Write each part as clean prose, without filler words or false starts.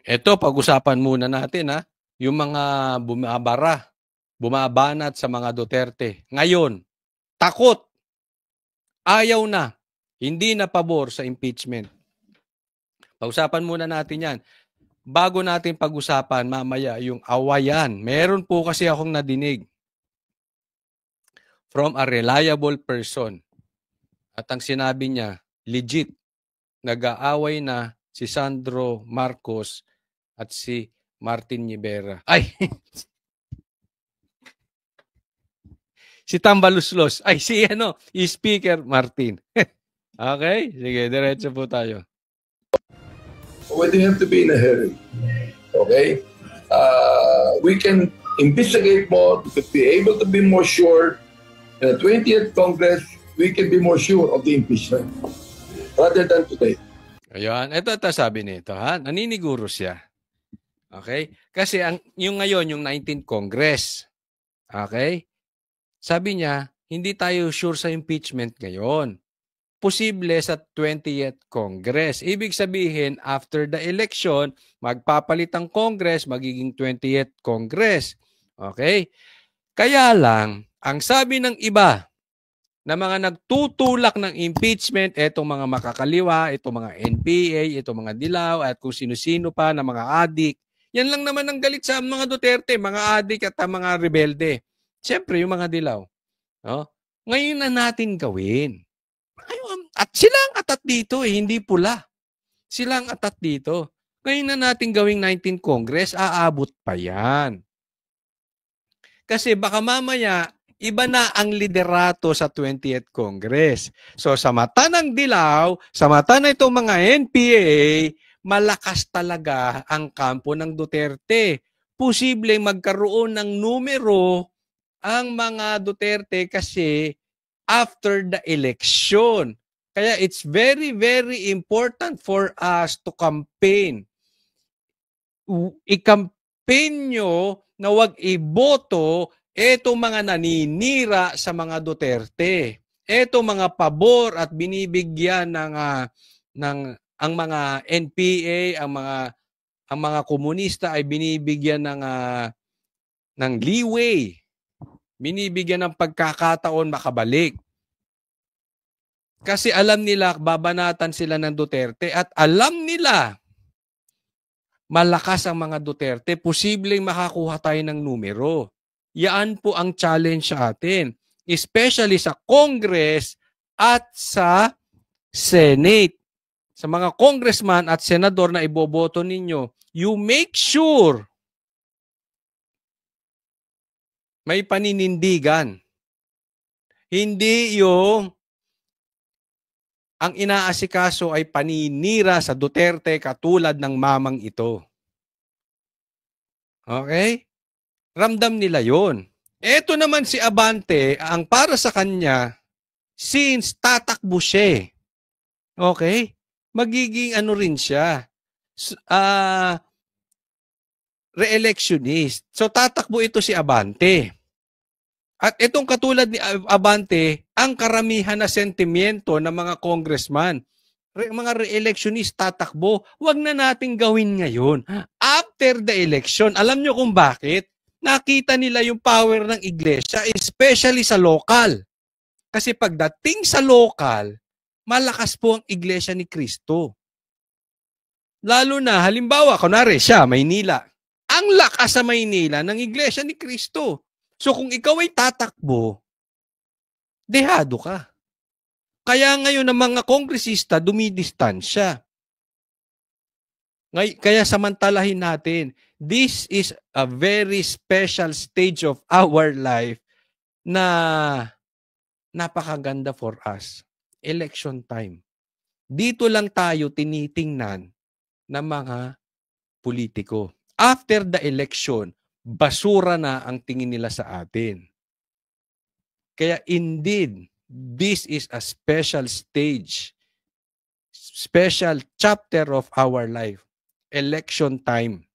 Ito, pag-usapan muna natin yung mga bumabanat sa mga Duterte. Ngayon, takot, ayaw na, hindi na pabor sa impeachment. Pag-usapan muna natin yan. Bago natin pag-usapan mamaya yung awayan, meron po kasi akong nadinig from a reliable person. At ang sinabi niya, legit, nag-aaway na si Sandro Marcos at si Martin Nievera. Ay! Si Tambaluslos. Ay, si Speaker Martin. Okay? Sige, diretso po tayo. We don't have to be in a hurry. Okay? We can investigate more to be able to be more sure. In the 20th Congress, we can be more sure of the impeachment rather than today. Ayan. Ito sabi nito, naniniguro siya. Okay? Kasi yung ngayon, yung 19th Congress. Okay? Sabi niya, hindi tayo sure sa impeachment ngayon. Posible sa 20th Congress. Ibig sabihin, after the election, magpapalit ang Congress, magiging 20th Congress. Okay? Kaya lang, ang sabi ng iba na mga nagtutulak ng impeachment, etong mga makakaliwa, itong mga NPA, itong mga dilaw, at kung sino-sino pa na mga adik, yan lang naman ang galit sa mga Duterte, mga adik at mga rebelde. Siyempre, yung mga dilaw. No? Ngayon na natin gawin. At sila ang atat dito, hindi pula. Sila ang atat dito. Ngayon na natin gawing 19th Congress, aabot pa yan. Kasi baka mamaya, iba na ang liderato sa 20th Congress. So sa mata ng dilaw, sa mata na itong mga NPA, malakas talaga ang kampo ng Duterte. Posibleng magkaroon ng numero ang mga Duterte kasi after the election. Kaya it's very, very important for us to campaign. I-campaign nyo na wag iboto etong mga naninira sa mga Duterte. Etong mga pabor at binibigyan ng ang mga NPA, ang mga komunista ay binibigyan ng leeway. Binibigyan ng pagkakataon makabalik. Kasi alam nila, babanatan sila ng Duterte at alam nila, malakas ang mga Duterte, posibleng makakuha tayo ng numero. Yan po ang challenge sa atin, especially sa Congress at sa Senate. Sa mga congressman at senador na iboboto ninyo, you make sure may paninindigan. Hindi yung ang inaasikaso ay paninira sa Duterte katulad ng mamang ito. Okay? Ramdam nila yon. Ito naman si Abante, ang para sa kanya, since tatakbo siya, okay? Magiging rin siya, re-electionist. So tatakbo ito si Abante. At itong katulad ni Abante, ang karamihan na sentimiento ng mga congressman, mga re-electionist tatakbo, wag na nating gawin ngayon. After the election, alam nyo kung bakit? Nakita nila yung power ng iglesia, especially sa local. Kasi pagdating sa local, malakas po ang iglesia ni Kristo. Lalo na, halimbawa, kunwari siya, Maynila. Ang lakas sa Maynila ng iglesia ni Kristo. So kung ikaw ay tatakbo, dehado ka. Kaya ngayon ang mga kongresista dumidistansya. Kaya samantalahin natin, this is a very special stage of our life na napakaganda for us. Election time. Dito lang tayo tinitingnan ng mga politiko. After the election, basura na ang tingin nila sa atin. Kaya indeed, this is a special stage, special chapter of our life. Election time.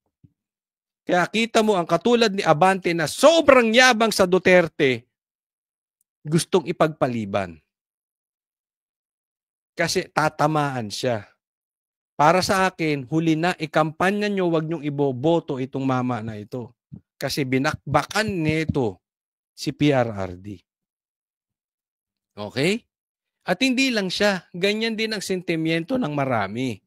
Kaya kita mo ang katulad ni Abante na sobrang yabang sa Duterte, gustong ipagpaliban. Kasi tatamaan siya. para sa akin, huli na, ikampanya nyo, wag nyong iboboto itong mama na ito. Kasi binakbakan nito si PRRD. Okay? At hindi lang siya, ganyan din ang sentimiento ng marami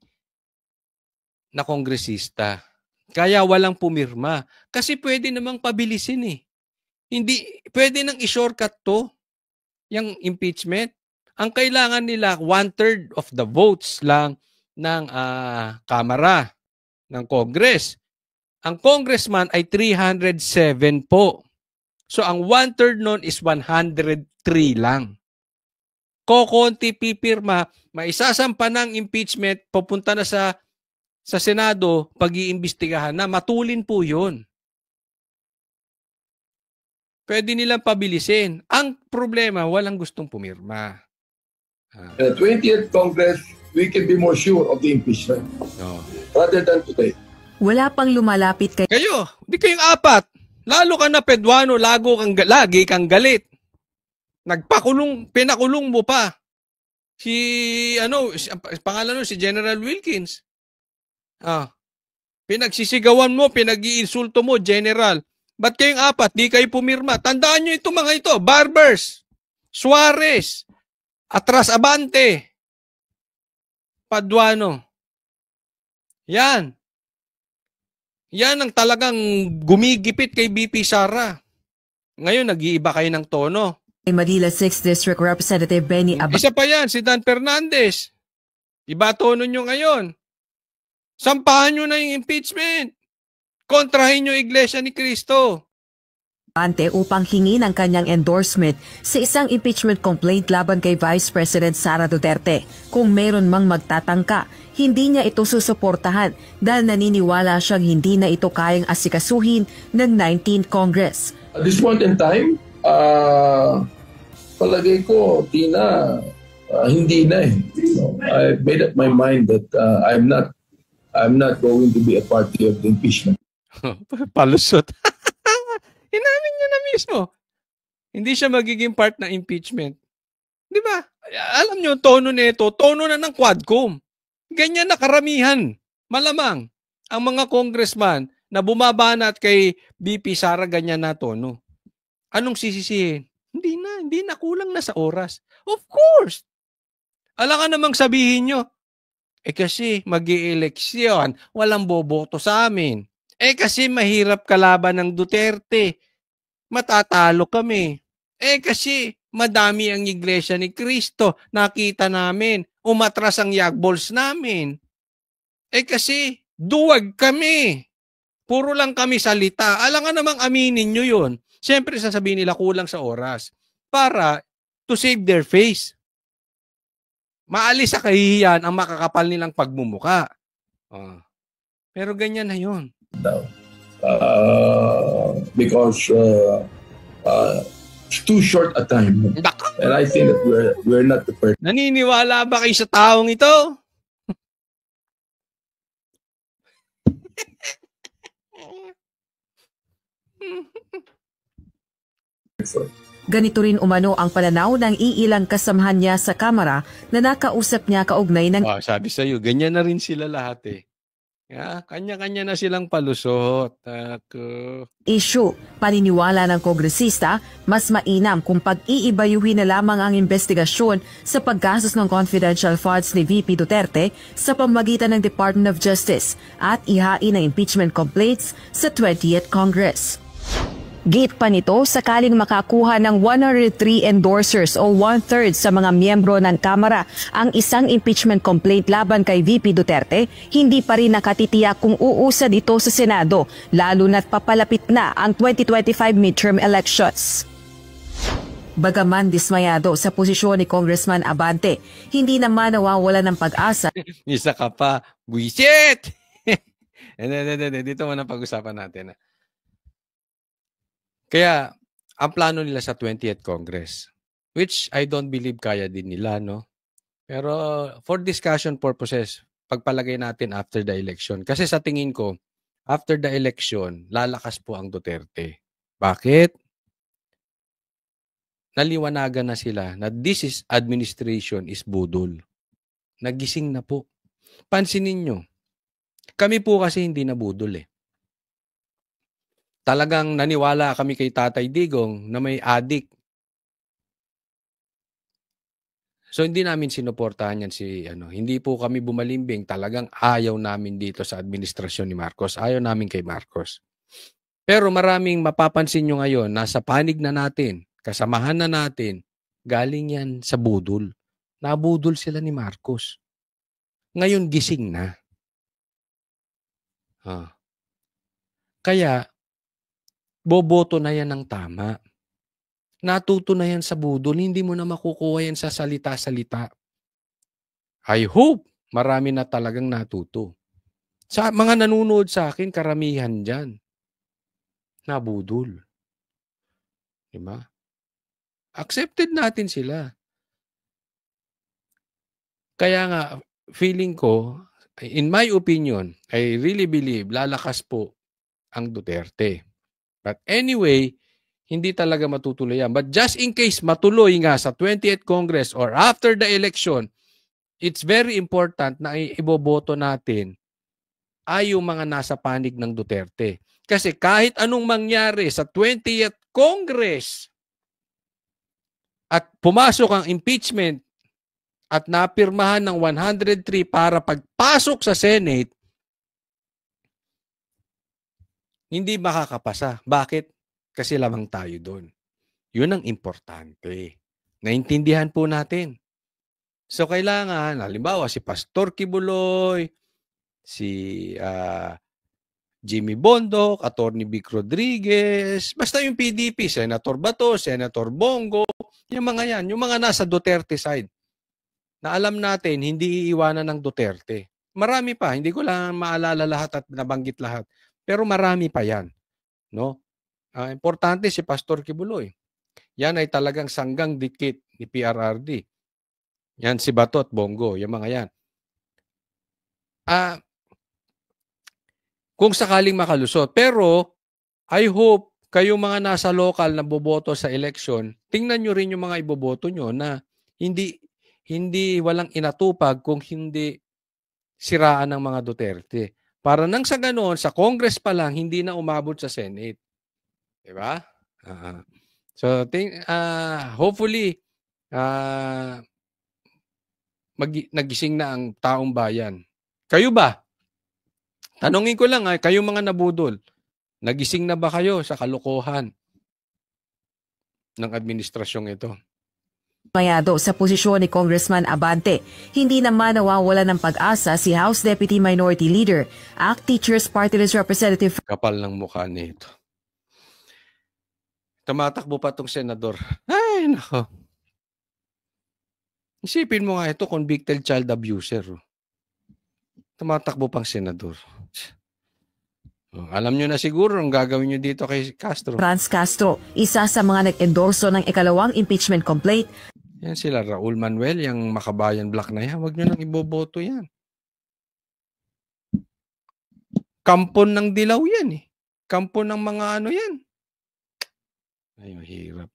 na kongresista. Kaya walang pumirma. Kasi pwede namang pabilisin eh. Hindi, pwede nang i-shortcut to, yung impeachment. Ang kailangan nila, 1/3 of the votes lang ng Kamara, ng Congress. Ang congressman ay 307 po. So ang 1/3 nun is 103 lang. Kokonti pipirma, maisasampa ng impeachment, pupunta na sa Senado, pag-iimbestigahan na, matulin po yun. Pwede nilang pabilisin. Ang problema, walang gustong pumirma. The 20th Congress, we can be more sure of the impeachment. No. Rather than today. Wala pang lumalapit kay Kayo, di kayong apat. Lalo ka na Pedwano, lagi kang galit. Pinakulong mo pa. Pangalan nun, si General Wilkins. Pinagsisigawan mo, pinag-iinsulto mo, General. Ba't kayong apat? Di kayo pumirma. Tandaan nyo itong mga ito. Barbers, Suarez, Atras Abante, Paduano. Yan. Yan ang talagang gumigipit kay BP Sara. Ngayon, nag-iiba kayo ng tono. Manila 6th District Representative Benny Abante. Isa pa yan, si Dan Fernandez. Iba tono nyo ngayon. Sampahan nyo na yung impeachment. Kontrahin nyo Iglesia ni Cristo. Upang hingi ng kanyang endorsement sa isang impeachment complaint laban kay Vice President Sara Duterte. Kung meron mang magtatangka, hindi niya ito susuportahan dahil naniniwala siyang hindi na ito kayang asikasuhin ng 19th Congress. At this point in time, palagay ko, Tina, hindi na eh. I made up my mind that I'm not going to be a party of the impeachment. Palusot. Inamin niya na mismo. Hindi siya magiging part ng impeachment. Di ba? Alam niyo, tono nito, tono na ng Quadcom. Ganyan na karamihan. Malamang ang mga congressman na bumabanat kay BP Sara, ganyan na tono. Anong sisisihin? Hindi na, kulang na sa oras. Of course! Alam ka namang sabihin nyo, kasi mag-i-eleksyon, walang boboto sa amin. Kasi mahirap kalaban ng Duterte. Matatalo kami. Kasi madami ang Iglesia ni Cristo. Nakita namin. Umatras ang yagbols namin. Kasi duwag kami. Puro lang kami salita. Alam nga namang aminin nyo yun. Siyempre sasabihin nila kulang sa oras. Para to save their face. Maalis sa kahihiyan ang makakapal nilang pagmumuka. Pero ganyan na yun. Because it's too short a time. And I think that we're not the first. Naniniwala ba kayo sa taong ito? Ganito rin umano ang pananaw ng iilang kasamahan niya sa Kamara na nakausap niya kaugnay ng sabi sa'yo, ganyan na rin sila lahat eh. Kanya-kanya na silang palusot. issue. Paniniwala ng kongresista, mas mainam kung pag-iibayuhin na lamang ang investigasyon sa paggastos ng confidential funds ni VP Duterte sa pamamagitan ng Department of Justice at ihain ang impeachment complaints sa 20th Congress. Gate pa nito, sakaling makakuha ng 103 endorsers o 1/3 sa mga miyembro ng Kamara ang isang impeachment complaint laban kay VP Duterte, hindi pa rin nakatitiyak kung uusad ito sa Senado, lalo na't papalapit na ang 2025 midterm elections. Bagaman dismayado sa posisyon ni Congressman Abante, hindi naman nawawala ng pag-asa. Isa ka pa, buisit! Dito muna pag-usapan natin. Kaya, ang plano nila sa 20th Congress, which I don't believe kaya din nila, no? Pero for discussion purposes, pagpalagay natin after the election. Kasi sa tingin ko, after the election, lalakas po ang Duterte. Bakit? Naliwanagan na sila na this is administration is budol. Nagising na po. pansinin nyo. Kami po kasi hindi nabudol eh. Talagang naniwala kami kay Tatay Digong na may adik. So hindi namin sinuportahan yan hindi po kami bumalimbing, talagang ayaw namin dito sa administrasyon ni Marcos. Ayaw namin kay Marcos. Pero maraming mapapansin nyo ngayon, nasa panig na natin, kasamahan na natin, galing yan sa budol. Nabudol sila ni Marcos. Ngayon gising na. Kaya, boboto na yan ng tama. Natuto na yan sa budol, hindi mo na makukuha yan sa salita-salita. I hope marami na talagang natuto. Sa mga nanonood sa akin, karamihan dyan, nabudol. Diba? Accepted natin sila. Kaya nga, feeling ko, in my opinion, I really believe, lalakas po ang Duterte. But anyway, hindi talaga matutuloy yan. But just in case matuloy nga sa 20th Congress or after the election, it's very important na iboboto natin ay yung mga nasa panig ng Duterte. Kasi kahit anong mangyari sa 20th Congress at pumasok ang impeachment at napirmahan ng 103 para pagpasok sa Senate, hindi makakapasa. Bakit? Kasi lamang tayo doon. Yun ang importante. Naintindihan po natin. So kailangan, halimbawa si Pastor Kibuloy, si Jimmy Bondoc, Attorney Vic Rodriguez, basta yung PDP, Senator Bato, Senator Bongo, yung mga yan, yung mga nasa Duterte side, na alam natin, hindi iiwanan ng Duterte. Marami pa, hindi ko lang maalala lahat at nabanggit lahat, pero marami pa yan. No? Importante si Pastor Kibuloy. Yan ay talagang sanggang dikit ni PRRD. Yan si Bato at Bongo, yung mga yan. Kung sakaling makalusot. Pero, I hope, kayong mga nasa local na boboto sa election, tingnan nyo rin yung mga iboboto nyo na hindi walang inatupag kung hindi siraan ng mga Duterte. Para nang sa ganoon, sa Congress pa lang, hindi na umabot sa Senate. Diba? So, hopefully, nagising na ang taong bayan. Kayo ba? Tanungin ko lang, kayo mga nabudol, nagising na ba kayo sa kalokohan ng administrasyong ito? Mayado sa posisyon ni Congressman Abante, hindi naman nawawala ng pag-asa si House Deputy Minority Leader, ACT Teachers Party List Representative. Kapal ng mukha nito. Tumatakbo pa itong senador. Ay, nako. Isipin mo nga ito, convicted child abuser. Tumatakbo pang senador. Alam nyo na siguro ang gagawin nyo dito kay Castro. Franz Castro, isa sa mga nag-endorso ng ikalawang impeachment complaint. Yan sila, Raul Manuel, yung Makabayan Black na yan. Huwag nyo nang iboboto yan. Kampon ng dilaw yan eh. Kampon ng mga ano yan. Ay, mahirap.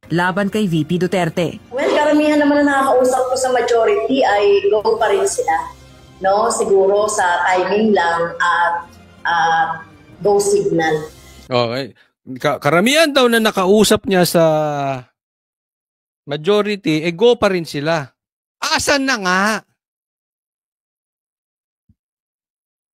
Laban kay VP Duterte. Well, karamihan naman na nakakausap ko sa majority ay go pa rin sila. No? Siguro sa timing lang at go signal. Okay. Karamihan daw na nakausap niya sa majority, go pa rin sila. Asan na nga?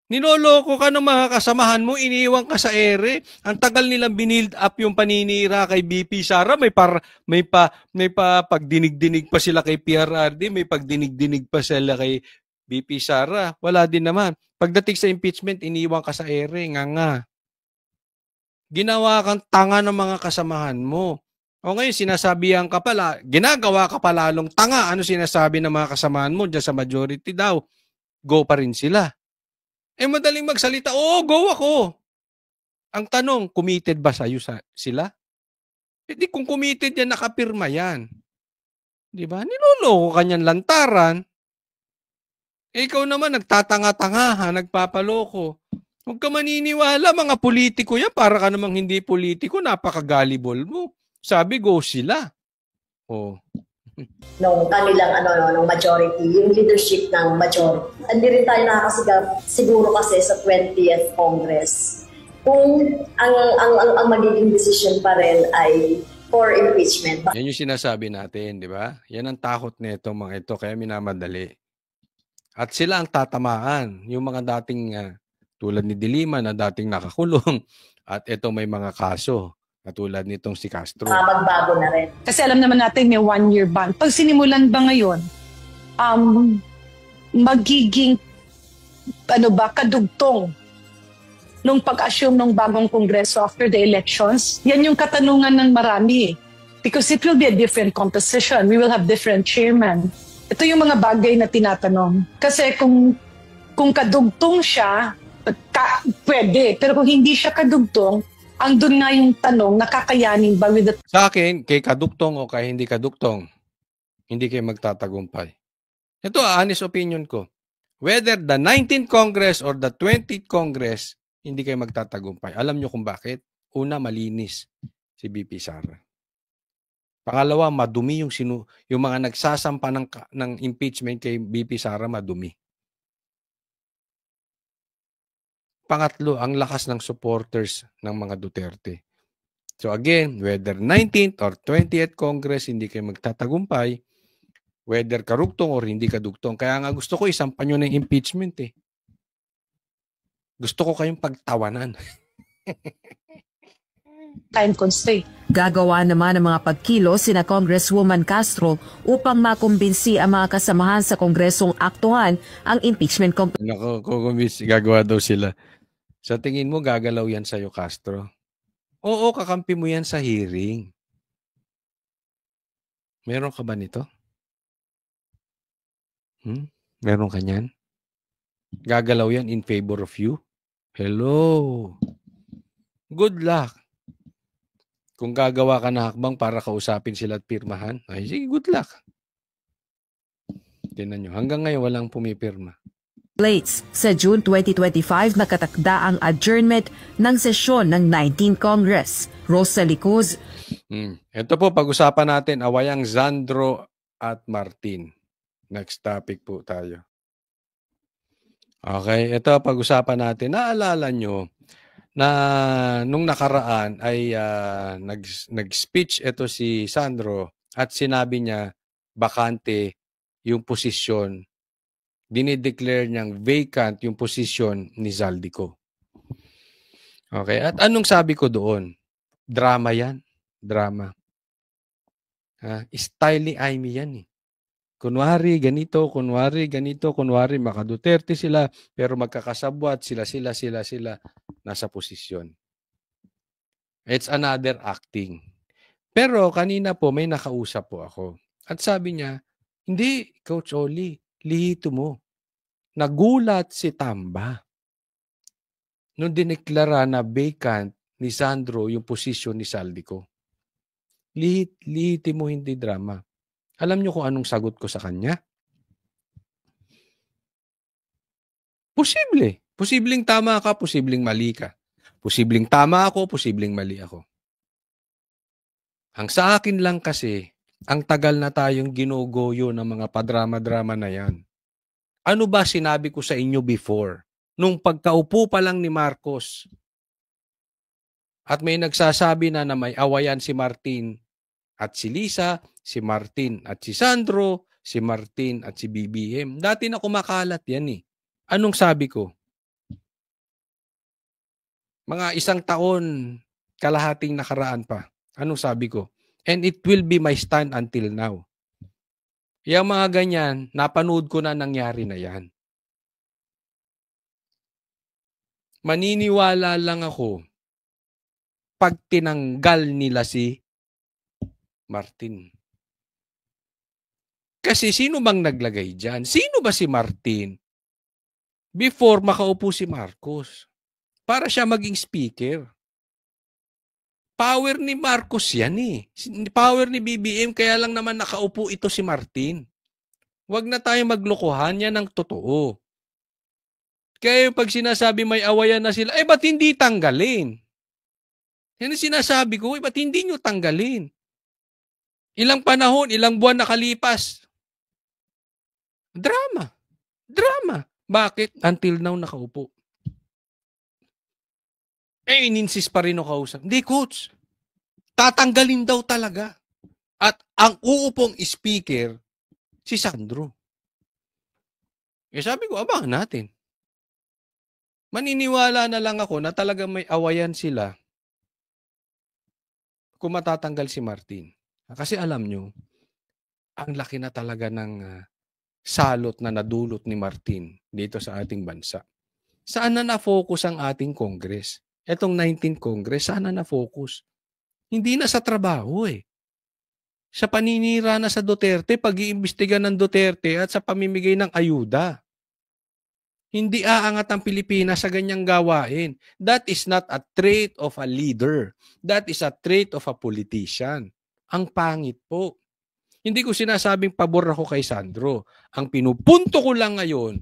Ninoloko ka ng mga kasamahan mo, iniiwan ka sa ere. Ang tagal nilang binild up yung paninira kay BP Sara, may pagdinig-dinig pa sila kay PRRD, may pagdinig-dinig pa sila kay BP Sara. Wala din naman. Pagdating sa impeachment, iniiwan ka sa ere, nga. Ginawa kang tanga ng mga kasamahan mo. O ngayon, sinasabihan ka pala, ginagawa ka pala lalong tanga. Ano sinasabi ng mga kasamahan mo dyan sa majority daw? Go pa rin sila. Madaling magsalita, oo, go ako. Ang tanong, committed ba sa'yo sila? Di kung committed yan, nakapirma yan. Di ba? Niloloko ka niyan lantaran. Ikaw naman, nagtatanga-tanga, nagpapaloko. Huwag ka maniniwala, mga politiko yan. Para ka namang hindi politiko, napaka-gullible mo. Sabi, go sila. Oh. nung kanilang nung majority, yung leadership ng majority. Hindi rin tayo nakakasigap siguro kasi sa 20th Congress kung ang magiging decision pa rin ay for impeachment. Yan yung sinasabi natin, di ba? Yan ang takot nito mga ito, kaya minamadali. At sila ang tatamaan, yung mga dating tulad ni Dilima na dating nakakulong at ito may mga kaso, katulad nitong si Castro. Magbago na rin. Kasi alam naman natin may 1-year ban. Pag sinimulan ba ngayon, magiging kadugtong nung pag-assume ng bagong Kongreso after the elections? Yan yung katanungan ng marami. Because it will be a different composition. We will have different chairmen. Ito yung mga bagay na tinatanong. Kasi kung kadugtong siya, pwede. Pero kung hindi siya kadugtong, ang doon nga yung tanong, nakakayanin ba with the... Sa akin, kay kadugtong o kay hindi kadugtong, hindi kayo magtatagumpay. Ito, honest opinion ko. Whether the 19th Congress or the 20th Congress, hindi kayo magtatagumpay. Alam nyo kung bakit? Una, malinis si BP Sara. Pangalawa, madumi yung mga nagsasampa ng impeachment kay BP Sara, madumi. Pangatlo, ang lakas ng supporters ng mga Duterte. So again, whether 19th or 20th Congress, hindi kayo magtatagumpay. Whether karugtong or hindi kadugtong. Kaya nga gusto ko isampan nyo ng impeachment eh. Gusto ko kayong pagtawanan. time constraint. Gagawa naman ng mga pagkilos sina Congresswoman Castro upang makumbinsi ang mga kasamahan sa Kongresong aktuhan ang impeachment complaint. Nako, kukumbinsi, gagawa daw sila. Sa tingin mo, gagalaw yan sa'yo, Castro? Oo, kakampi mo yan sa hearing. Meron ka ba nito? Meron ka niyan? Gagalaw yan in favor of you? Hello. Good luck. Kung gagawa ka na hakbang para kausapin sila at pirmahan, ay sige, good luck. Tingnan nyo, hanggang ngayon walang pumipirma. Sa June 2025, nakatakda ang adjournment ng sesyon ng 19th Congress. Rosalie Cruz. Ito po, pag-usapan natin, awayang Sandro at Martin. Next topic po tayo. Okay, ito pag-usapan natin. Naalala nyo na nung nakaraan ay nag-speech ito si Sandro at sinabi niya bakante yung posisyon. Dinideclare niyang vacant yung posisyon ni Zaldico. Okay, at anong sabi ko doon? Drama yan. Drama. Style ni Amy yan eh. Kunwari ganito, kunwari maka-Duterte sila, pero magkakasabwat sila nasa posisyon. It's another acting. Pero kanina po may nakausap po ako. At sabi niya, hindi, Coach Oli, lihito mo. Nagulat si Tamba nung dineklara na vacant ni Sandro yung posisyon ni Zaldico. Lihiti mo, hindi drama. Alam niyo kung anong sagot ko sa kanya? Posible. Posibleng tama ka, posibleng mali ka. Posibleng tama ako, posibleng mali ako. Ang sa akin lang kasi, ang tagal na tayong ginugoyo ng mga padrama-drama na yan. Ano ba sinabi ko sa inyo before? Nung pagkaupo pa lang ni Marcos, at may nagsasabi na may awayan si Martin at si Lisa, si Martin at si Sandro, si Martin at si BBM. Dati na kumakalat yan eh. Anong sabi ko? Mga 1 taon, kalahating nakaraan pa. Anong sabi ko? And it will be my stand until now. Yung mga ganyan, napanood ko na nangyari na yan. Maniniwala lang ako pag tinanggal nila si Martin. Kasi sino bang naglagay dyan? Sino ba si Martin? Before makaupo si Marcos. Para siya maging speaker. Power ni Marcos yan eh. Power ni BBM, kaya lang naman nakaupo ito si Martin. Huwag na tayo maglokohan, yan ang totoo. Kaya pag sinasabi may awayan na sila, ba't hindi tanggalin? Yan ang sinasabi ko, ba't hindi nyo tanggalin? Ilang panahon, ilang buwan nakalipas. Drama. Drama. Bakit? Until now, nakaupo. Ininsist pa rin ako kausap. Hindi, coach. Tatanggalin daw talaga. At ang uupong speaker, si Sandro. Sabi ko, abangan natin. Maniniwala na lang ako na talagang may awayan sila kung matatanggal si Martin. Kasi alam nyo, ang laki na talaga ng salot na nadulot ni Martin dito sa ating bansa. Saan na na-focus ang ating Congress? Etong 19th Congress, saan na na-focus? Hindi na sa trabaho Sa paninira na sa Duterte, pag-iimbestiga ng Duterte at sa pamimigay ng ayuda. Hindi aangat ang Pilipinas sa ganyang gawain. That is not a trait of a leader. That is a trait of a politician. Ang pangit po. Hindi ko sinasabing pabor ako kay Sandro. Ang pinupunto ko lang ngayon,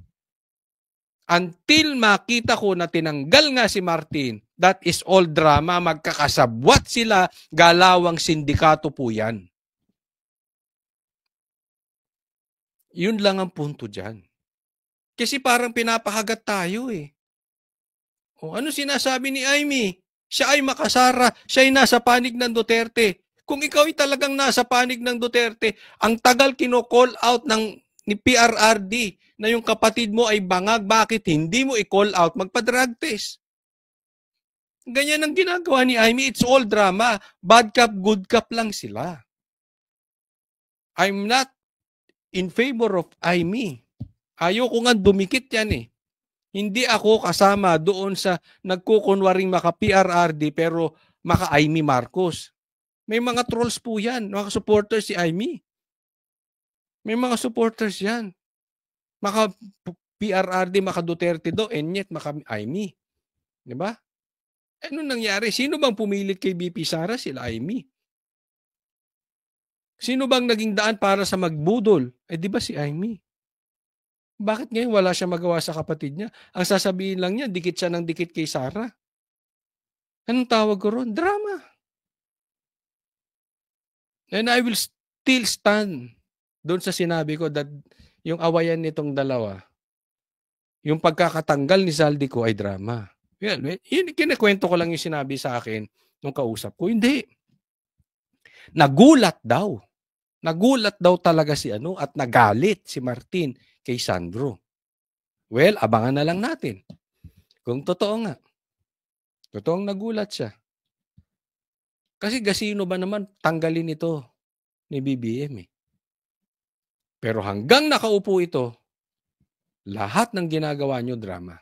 until makita ko na tinanggal nga si Martin, that is all drama, magkakasabwat sila, galawang sindikato po yan. Yun lang ang punto dyan. Kasi parang pinapahagat tayo O ano sinasabi ni Amy? Siya ay makasara, siya ay nasa panig ng Duterte. Kung ikaw ay talagang nasa panig ng Duterte, ang tagal kino-call out ni PRRD na yung kapatid mo ay bangag, bakit hindi mo i-call out magpa-drug test? Ganyan ang ginagawa ni Amy. It's all drama. Bad cop, good cop lang sila. I'm not in favor of Amy. Ayoko nga dumikit yan Hindi ako kasama doon sa nagkukunwaring maka-PRRD pero maka-Amy Marcos. May mga trolls po yan. Mga supporters si Amy. May mga supporters yan. Maka-PRRD, maka-Duterte do, and yet maka-Amy. Diba? Ano nangyari? Sino bang pumilit kay BP Sara? Sila Amy. Sino bang naging daan para sa magbudol? Di ba si Amy? Bakit ngayon wala siya magawa sa kapatid niya? Ang sasabihin lang niya, dikit siya ng dikit kay Sara. Anong tawag ko ron? Drama. And I will still stand doon sa sinabi ko that yung awayan nitong dalawa, yung pagkakatanggal ni Zaldico ay drama. Well, kinikwento ko lang yung sinabi sa akin nung kausap ko. Hindi. Nagulat daw. Nagulat daw talaga si at nagalit si Martin kay Sandro. Well, abangan na lang natin. Kung totoo nga. Totoong nagulat siya. Kasi gasino ba naman tanggalin ito ni BBM Pero hanggang nakaupo ito, lahat ng ginagawa nyo drama.